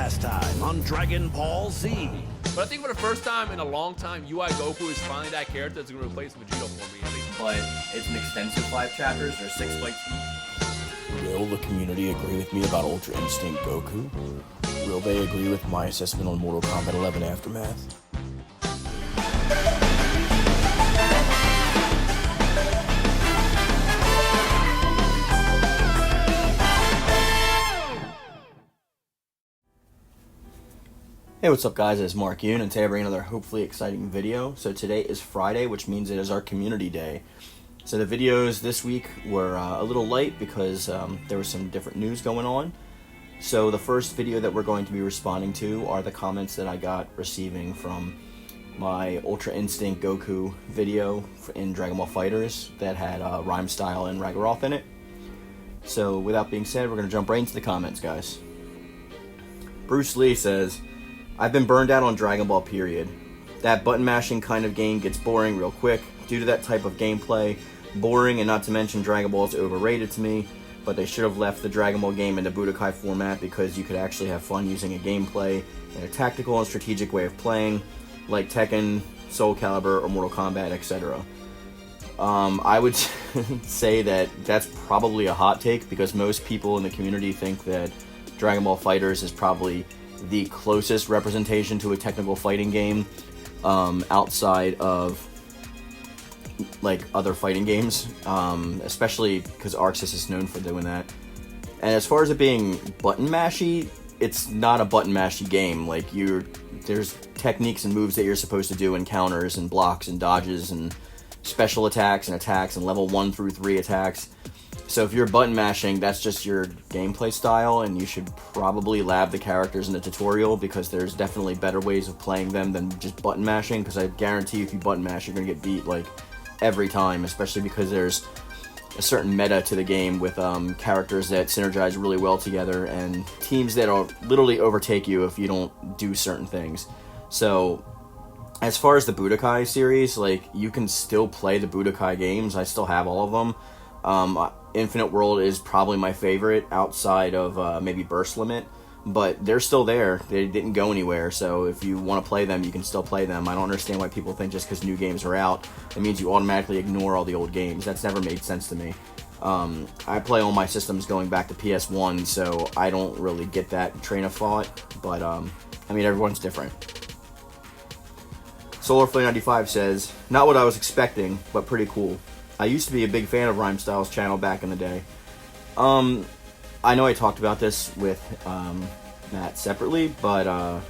last time on Dragon Ball Z. But I think for the first time in a long time, UI Goku is finally that character that's going to replace Vegeta for me. But it's an extensive 5 chapters. There's 6 fights. Will the community agree with me about Ultra Instinct Goku? Will they agree with my assessment on Mortal Kombat 11 Aftermath? Hey, what's up guys, it's Mark Yoon, and today I bring another hopefully exciting video. So today is Friday, which means it is our community day. So the videos this week were a little light because there was some different news going on. So the first video that we're going to be responding to are the comments that I got receiving from my Ultra Instinct Goku video in Dragon Ball FighterZ that had Rhymestyle and Ragaroth in it. So without being said, we're going to jump right into the comments, guys. Bruce Lee says, I've been burned out on Dragon Ball period. That button mashing kind of game gets boring real quick due to that type of gameplay. Boring, and not to mention Dragon Ball is overrated to me, but they should have left the Dragon Ball game in the Budokai format because you could actually have fun using a gameplay and a tactical and strategic way of playing, like Tekken, Soul Calibur, or Mortal Kombat, etc. I would say that that's probably a hot take because most people in the community think that Dragon Ball FighterZ is probably the closest representation to a technical fighting game outside of like other fighting games, especially because Arc Sys is known for doing that. And as far as it being button mashy, it's not a button mashy game. Like there's techniques and moves that you're supposed to do, and counters and blocks and dodges and special attacks and level 1 through 3 attacks. So if you're button mashing, that's just your gameplay style, and you should probably lab the characters in the tutorial because there's definitely better ways of playing them than just button mashing, because I guarantee if you button mash, you're going to get beat like every time, especially because there's a certain meta to the game with characters that synergize really well together and teams that'll literally overtake you if you don't do certain things. So as far as the Budokai series, like, you can still play the Budokai games. I still have all of them. Infinite World is probably my favorite outside of maybe Burst Limit, but they're still there. They didn't go anywhere, so if you want to play them, you can still play them. I don't understand why people think just because new games are out, it means you automatically ignore all the old games. That's never made sense to me. I play all my systems going back to PS1, so I don't really get that train of thought, but I mean, everyone's different. SolarFlame95 says, not what I was expecting, but pretty cool. I used to be a big fan of Rhymestyle's channel back in the day. I know I talked about this with Matt separately, but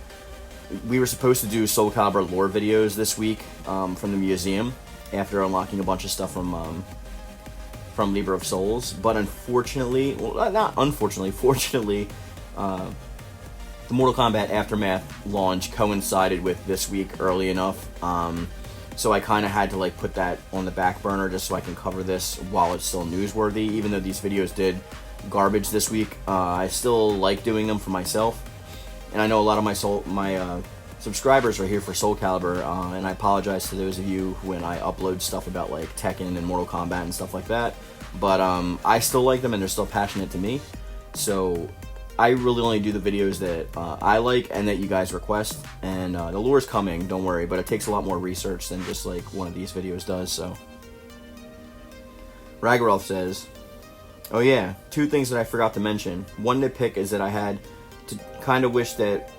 we were supposed to do Soul Calibur lore videos this week from the museum after unlocking a bunch of stuff from Libra of Souls, but unfortunately, well, not unfortunately, fortunately, the Mortal Kombat Aftermath launch coincided with this week early enough. So I kind of had to like put that on the back burner just so I can cover this while it's still newsworthy. Even though these videos did garbage this week, I still like doing them for myself. And I know a lot of my subscribers are here for Soul Calibur, and I apologize to those of you when I upload stuff about like Tekken and Mortal Kombat and stuff like that. But I still like them, and they're still passionate to me. So I really only do the videos that I like and that you guys request, and the lore's coming, don't worry, but it takes a lot more research than just like one of these videos does. So Ragaroth says, oh yeah, 2 things that I forgot to mention. One nitpick is that I had to kind of wish that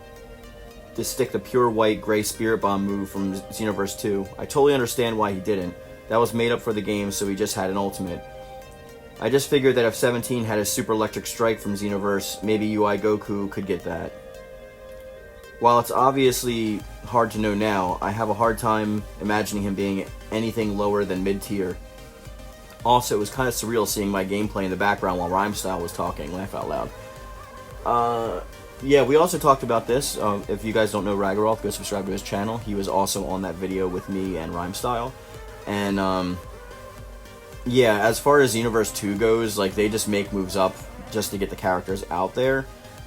to stick the pure white gray spirit bomb move from Xenoverse 2. I totally understand why he didn't. That was made up for the game, so he just had an ultimate. I just figured that if 17 had a super electric strike from Xenoverse, maybe UI Goku could get that. While it's obviously hard to know now, I have a hard time imagining him being anything lower than mid-tier. Also, it was kind of surreal seeing my gameplay in the background while Rhymestyle was talking. Laugh out loud. Yeah, we also talked about this. If you guys don't know Ragaroth, go subscribe to his channel. He was also on that video with me and Rhymestyle. And, yeah, as far as Xenoverse 2 goes, like, they just make moves up just to get the characters out there.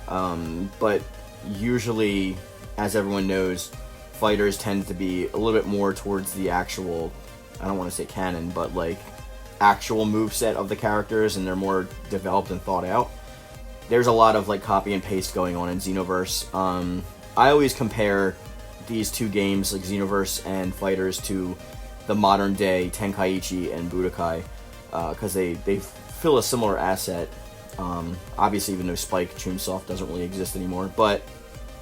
But usually, as everyone knows, fighters tend to be a little bit more towards the actual, I don't want to say canon, but like actual moveset of the characters, and they're more developed and thought out. there's a lot of like copy and paste going on in Xenoverse. I always compare these two games, like Xenoverse and Fighters, to the modern day Tenkaichi and Budokai, because they fill a similar asset. Obviously, even though Spike Chunsoft doesn't really exist anymore, but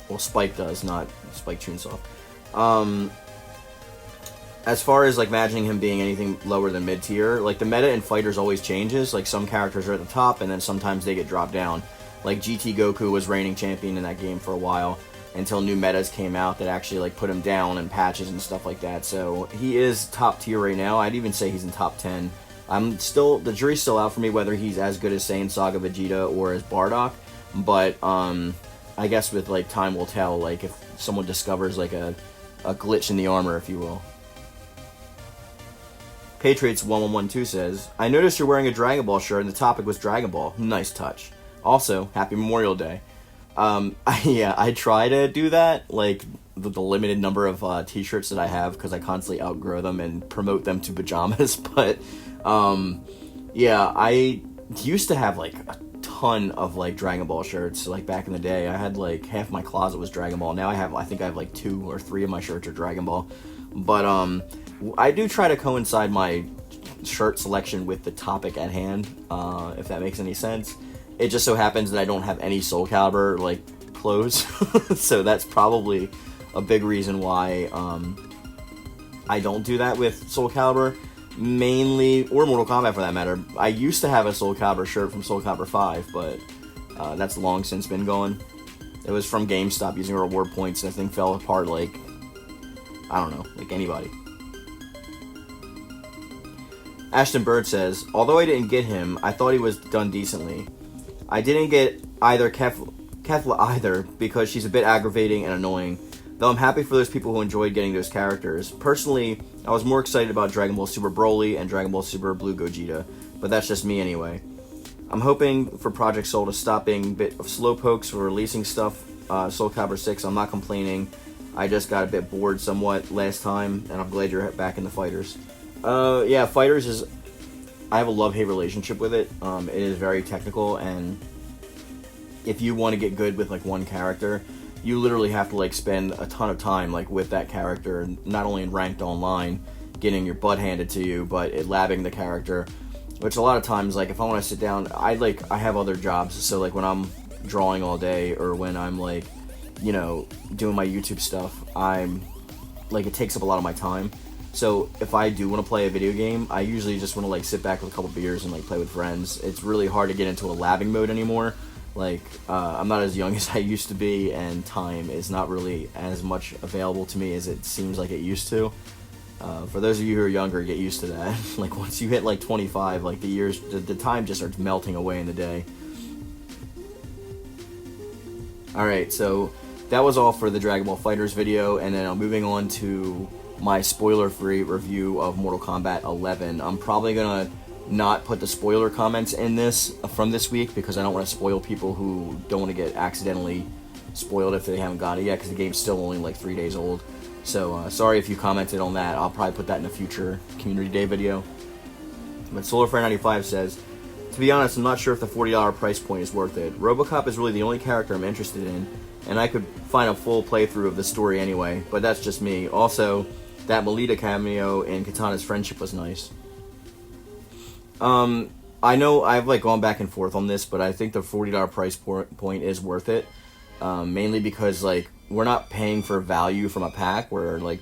well, Spike does, not Spike Chunsoft. As far as like imagining him being anything lower than mid tier, like the meta in Fighters always changes. Like some characters are at the top, and then sometimes they get dropped down. Like GT Goku was reigning champion in that game for a while, until new metas came out that actually like put him down and patches and stuff like that. So he is top tier right now. I'd even say he's in top 10. The jury's still out for me whether he's as good as Saiyan Saga Vegeta or as Bardock, but I guess with like time will tell, like if someone discovers like a glitch in the armor, if you will. Patriots1112 says, I noticed you're wearing a Dragon Ball shirt and the topic was Dragon Ball. Nice touch. Also, happy Memorial Day. I try to do that, like the limited number of t-shirts that I have, because I constantly outgrow them and promote them to pajamas. But I used to have like a ton of like Dragon Ball shirts. Like back in the day, I had like half my closet was Dragon Ball. Now I think I have like 2 or 3 of my shirts are Dragon Ball. But I do try to coincide my shirt selection with the topic at hand, if that makes any sense. It just so happens that I don't have any Soul Calibur like clothes, so that's probably a big reason why I don't do that with Soul Calibur, mainly, or Mortal Kombat for that matter. I used to have a Soul Calibur shirt from Soul Calibur 5, but that's long since been gone. It was from GameStop using reward points, and the thing fell apart like, I don't know, like anybody. Ashton Bird says, although I didn't get him, I thought he was done decently. I didn't get either Kefla either, because she's a bit aggravating and annoying, though I'm happy for those people who enjoyed getting those characters. Personally, I was more excited about Dragon Ball Super Broly and Dragon Ball Super Blue Gogeta, but that's just me anyway. I'm hoping for Project Soul to stop being a bit of slowpokes for releasing stuff. Soul Calibur 6, I'm not complaining. I just got a bit bored somewhat last time, and I'm glad you're back in the Fighters. Fighters is... I have a love-hate relationship with it. It is very technical, and if you want to get good with like one character, you literally have to like spend a ton of time like with that character, not only in ranked online, getting your butt handed to you, but labbing the character. Which a lot of times, like if I want to sit down, I have other jobs, so like when I'm drawing all day or when I'm like, you know, doing my YouTube stuff, I'm like it takes up a lot of my time. So if I do want to play a video game, I usually just want to like sit back with a couple beers and like play with friends. It's really hard to get into a labbing mode anymore. Like I'm not as young as I used to be, and time is not really as much available to me as it seems like it used to. For those of you who are younger, get used to that. Like once you hit like 25, like the time just starts melting away in the day. Alright, so that was all for the Dragon Ball FighterZ video, and then I'm moving on to my spoiler-free review of Mortal Kombat 11. I'm probably gonna not put the spoiler comments in this from this week, because I don't want to spoil people who don't want to get accidentally spoiled if they haven't got it yet, because the game's still only like 3 days old. So sorry if you commented on that. I'll probably put that in a future Community Day video. But SolarFire95 says, to be honest, I'm not sure if the $40 price point is worth it. RoboCop is really the only character I'm interested in, and I could find a full playthrough of the story anyway, but that's just me. Also, that Melita cameo in Katana's Friendship was nice. I know I've like gone back and forth on this, but I think the $40 price point is worth it. Mainly because like we're not paying for value from a pack, where like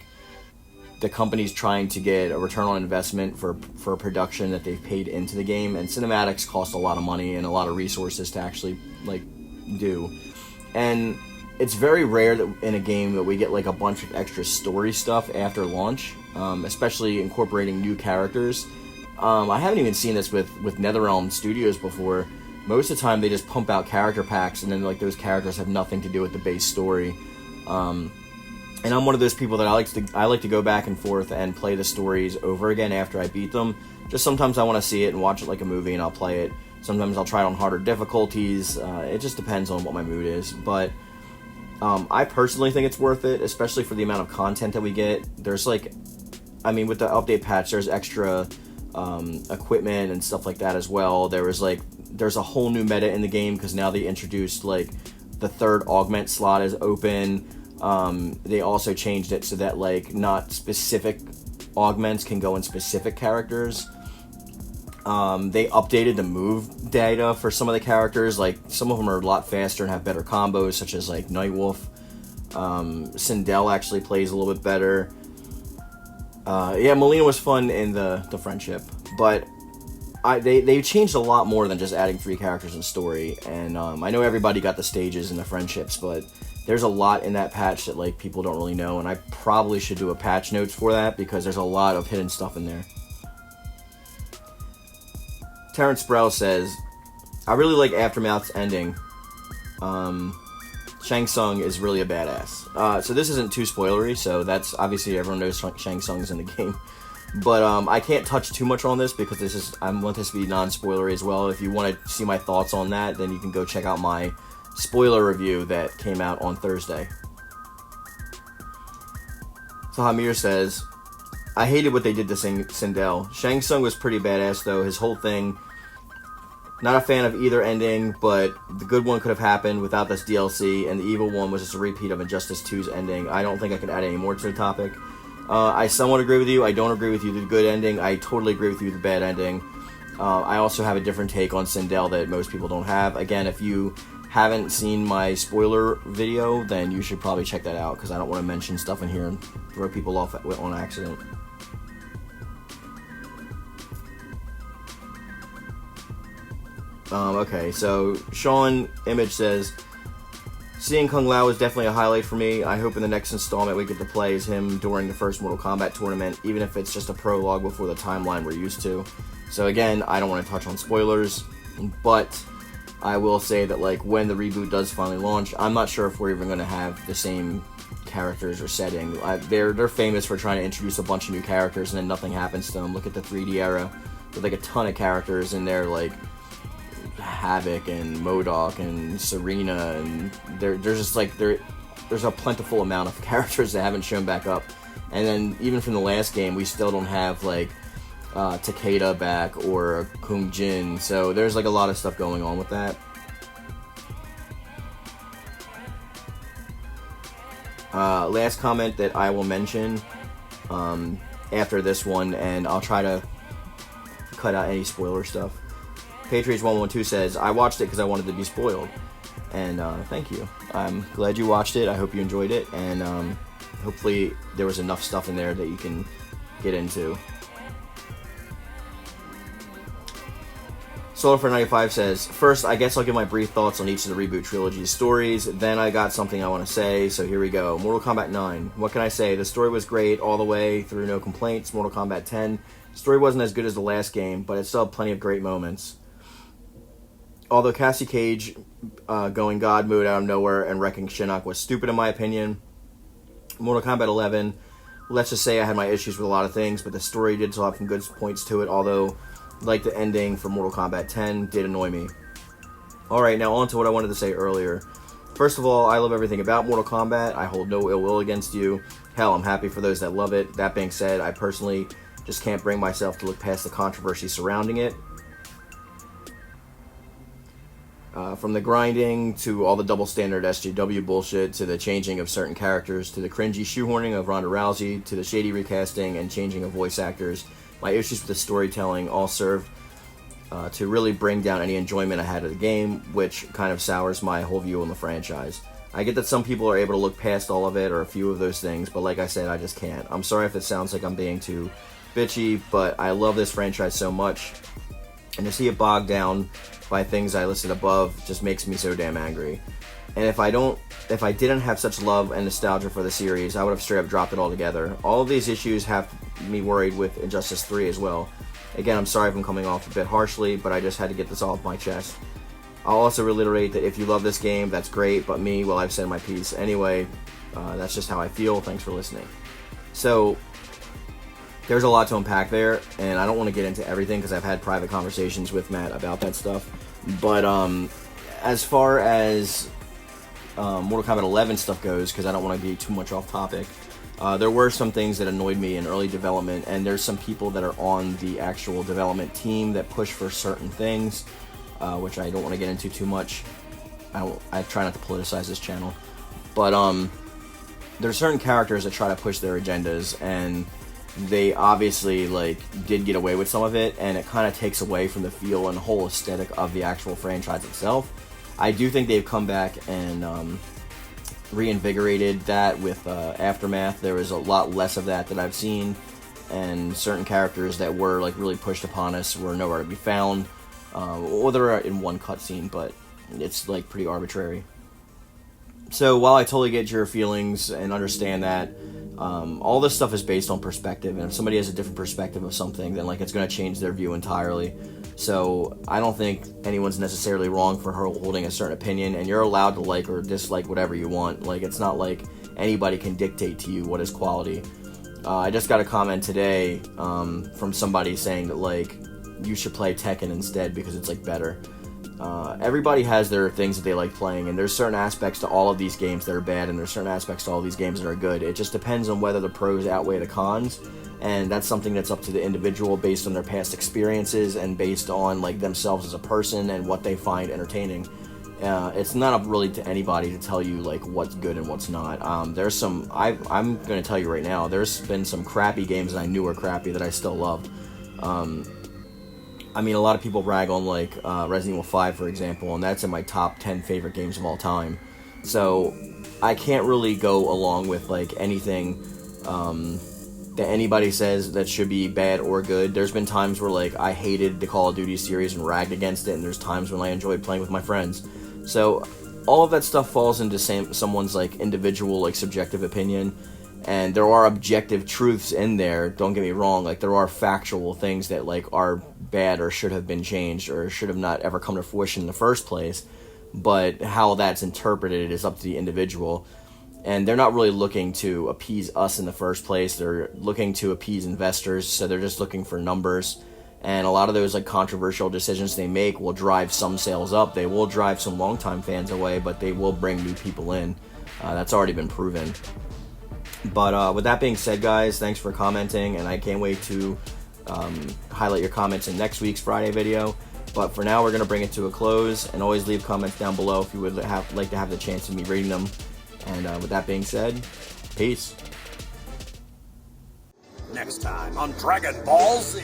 the company's trying to get a return on investment for a production that they've paid into the game, and cinematics cost a lot of money and a lot of resources to actually like do. And it's very rare that in a game that we get like a bunch of extra story stuff after launch, especially incorporating new characters. I haven't even seen this with NetherRealm Studios before. Most of the time they just pump out character packs, and then like those characters have nothing to do with the base story. And I'm one of those people that I like to go back and forth and play the stories over again after I beat them. Just sometimes I want to see it and watch it like a movie, and I'll play it. Sometimes I'll try it on harder difficulties. It just depends on what my mood is. But I personally think it's worth it, especially for the amount of content that we get. There's like, I mean, with the update patch, there's extra equipment and stuff like that as well. There was like there's a whole new meta in the game because now they introduced like the third augment slot is open. They also changed it so that like not specific augments can go in specific characters. They updated the move data for some of the characters. Like some of them are a lot faster and have better combos, such as like Nightwolf. Sindel actually plays a little bit better. Yeah, Melina was fun in the friendship, but they changed a lot more than just adding 3 characters in story. And I know everybody got the stages and the friendships, but there's a lot in that patch that like people don't really know, and I probably should do a patch notes for that because there's a lot of hidden stuff in there. Terrence Sproul says, I really like Aftermath's ending. Shang Tsung is really a badass. So this isn't too spoilery, so that's obviously everyone knows Shang Tsung is in the game. But I can't touch too much on this because I want this to be non-spoilery as well. If you want to see my thoughts on that, then you can go check out my spoiler review that came out on Thursday. So Hamir says, I hated what they did to Sindel. Shang Tsung was pretty badass though, his whole thing. Not a fan of either ending, but the good one could have happened without this DLC, and the evil one was just a repeat of Injustice 2's ending. I don't think I can add any more to the topic. I somewhat agree with you. I don't agree with you the good ending. I totally agree with you the bad ending. I also have a different take on Sindel that most people don't have. Again, if you haven't seen my spoiler video, then you should probably check that out, because I don't want to mention stuff in here and throw people off on accident. Okay, so Sean Image says, seeing Kung Lao is definitely a highlight for me. I hope in the next installment we get to play as him during the first Mortal Kombat tournament, even if it's just a prologue before the timeline we're used to. So again, I don't want to touch on spoilers, but I will say that like when the reboot does finally launch, I'm not sure if we're even going to have the same characters or setting. They're famous for trying to introduce a bunch of new characters and then nothing happens to them. Look at the 3D era with like a ton of characters in there, like Havoc and MODOK and Serena, and there's just like there's a plentiful amount of characters that haven't shown back up. And then even from the last game, we still don't have like Takeda back or Kung Jin, so there's like a lot of stuff going on with that. Last comment that I will mention after this one, and I'll try to cut out any spoiler stuff. Patriots112 says, I watched it because I wanted to be spoiled. And thank you. I'm glad you watched it. I hope you enjoyed it. And hopefully there was enough stuff in there that you can get into. Solar495 says, first, I guess I'll give my brief thoughts on each of the reboot trilogy's stories. Then I got something I want to say, so here we go. Mortal Kombat 9. What can I say? The story was great all the way through, no complaints. Mortal Kombat 10. Story wasn't as good as the last game, but it still had plenty of great moments. Although Cassie Cage going God mode out of nowhere and wrecking Shinnok was stupid in my opinion. Mortal Kombat 11, let's just say I had my issues with a lot of things, but the story did still have some good points to it, although, like the ending for Mortal Kombat 10, did annoy me. Alright, now on to what I wanted to say earlier. First of all, I love everything about Mortal Kombat. I hold no ill will against you. Hell, I'm happy for those that love it. That being said, I personally just can't bring myself to look past the controversy surrounding it. From the grinding, to all the double standard SJW bullshit, to the changing of certain characters, to the cringy shoehorning of Ronda Rousey, to the shady recasting and changing of voice actors, my issues with the storytelling all served to really bring down any enjoyment I had of the game, which kind of sours my whole view on the franchise. I get that some people are able to look past all of it, or a few of those things, but like I said, I just can't. I'm sorry if it sounds like I'm being too bitchy, but I love this franchise so much, and to see it bogged down by things I listed above just makes me so damn angry. And if I didn't have such love and nostalgia for the series, I would have straight up dropped it altogether. All of these issues have me worried with Injustice 3 as well. Again, I'm sorry if I'm coming off a bit harshly, but I just had to get this off my chest. I'll also reiterate that if you love this game, that's great, but me, well, I've said my piece. Anyway, that's just how I feel. Thanks for listening. So, there's a lot to unpack there, and I don't want to get into everything because I've had private conversations with Matt about that stuff. But as far as Mortal Kombat 11 stuff goes, because I don't want to get too much off topic, there were some things that annoyed me in early development, and there's some people that are on the actual development team that push for certain things. which I don't want to get into too much. I try not to politicize this channel, but there's certain characters that try to push their agendas, and they obviously like did get away with some of it, and it kind of takes away from the feel and whole aesthetic of the actual franchise itself. I do think they've come back and reinvigorated that with Aftermath. There was a lot less of that I've seen, and certain characters that were like really pushed upon us were nowhere to be found, or they're in one cutscene, but it's like pretty arbitrary. So while I totally get your feelings and understand that, all this stuff is based on perspective, and if somebody has a different perspective of something, then like it's going to change their view entirely. So I don't think anyone's necessarily wrong for holding a certain opinion, and you're allowed to like or dislike whatever you want. Like, it's not like anybody can dictate to you what is quality. I just got a comment today from somebody saying that like you should play Tekken instead because it's like better. Everybody has their things that they like playing, and there's certain aspects to all of these games that are bad, and there's certain aspects to all these games that are good. It just depends on whether the pros outweigh the cons, and that's something that's up to the individual based on their past experiences and based on like themselves as a person and what they find entertaining. It's not up really to anybody to tell you like what's good and what's not. There's some, I'm going to tell you right now, there's been some crappy games that I knew were crappy that I still loved. I mean, a lot of people rag on like Resident Evil 5, for example, and that's in my top 10 favorite games of all time. So I can't really go along with like anything that anybody says that should be bad or good. There's been times where like I hated the Call of Duty series and ragged against it, and there's times when I enjoyed playing with my friends. So all of that stuff falls into someone's like individual like subjective opinion, and there are objective truths in there, don't get me wrong. Like, there are factual things that like are bad or should have been changed or should have not ever come to fruition in the first place, but how that's interpreted is up to the individual. And they're not really looking to appease us in the first place. They're looking to appease investors, so they're just looking for numbers. And a lot of those like controversial decisions they make will drive some sales up. They will drive some longtime fans away, but they will bring new people in. That's already been proven. But with that being said, guys, thanks for commenting, and I can't wait to highlight your comments in next week's Friday video. But for now, we're going to bring it to a close, and always leave comments down below if you would like to have the chance of me reading them. And with that being said, peace. Next time on Dragon Ball Z.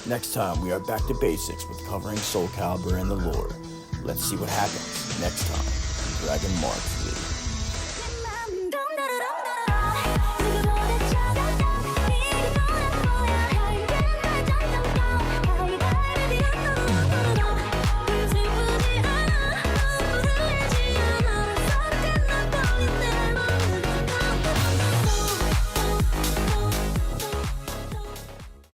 Next time, we are back to basics with covering Soul Calibur and the lore. Let's see what happens next time on Dragon Mark Z.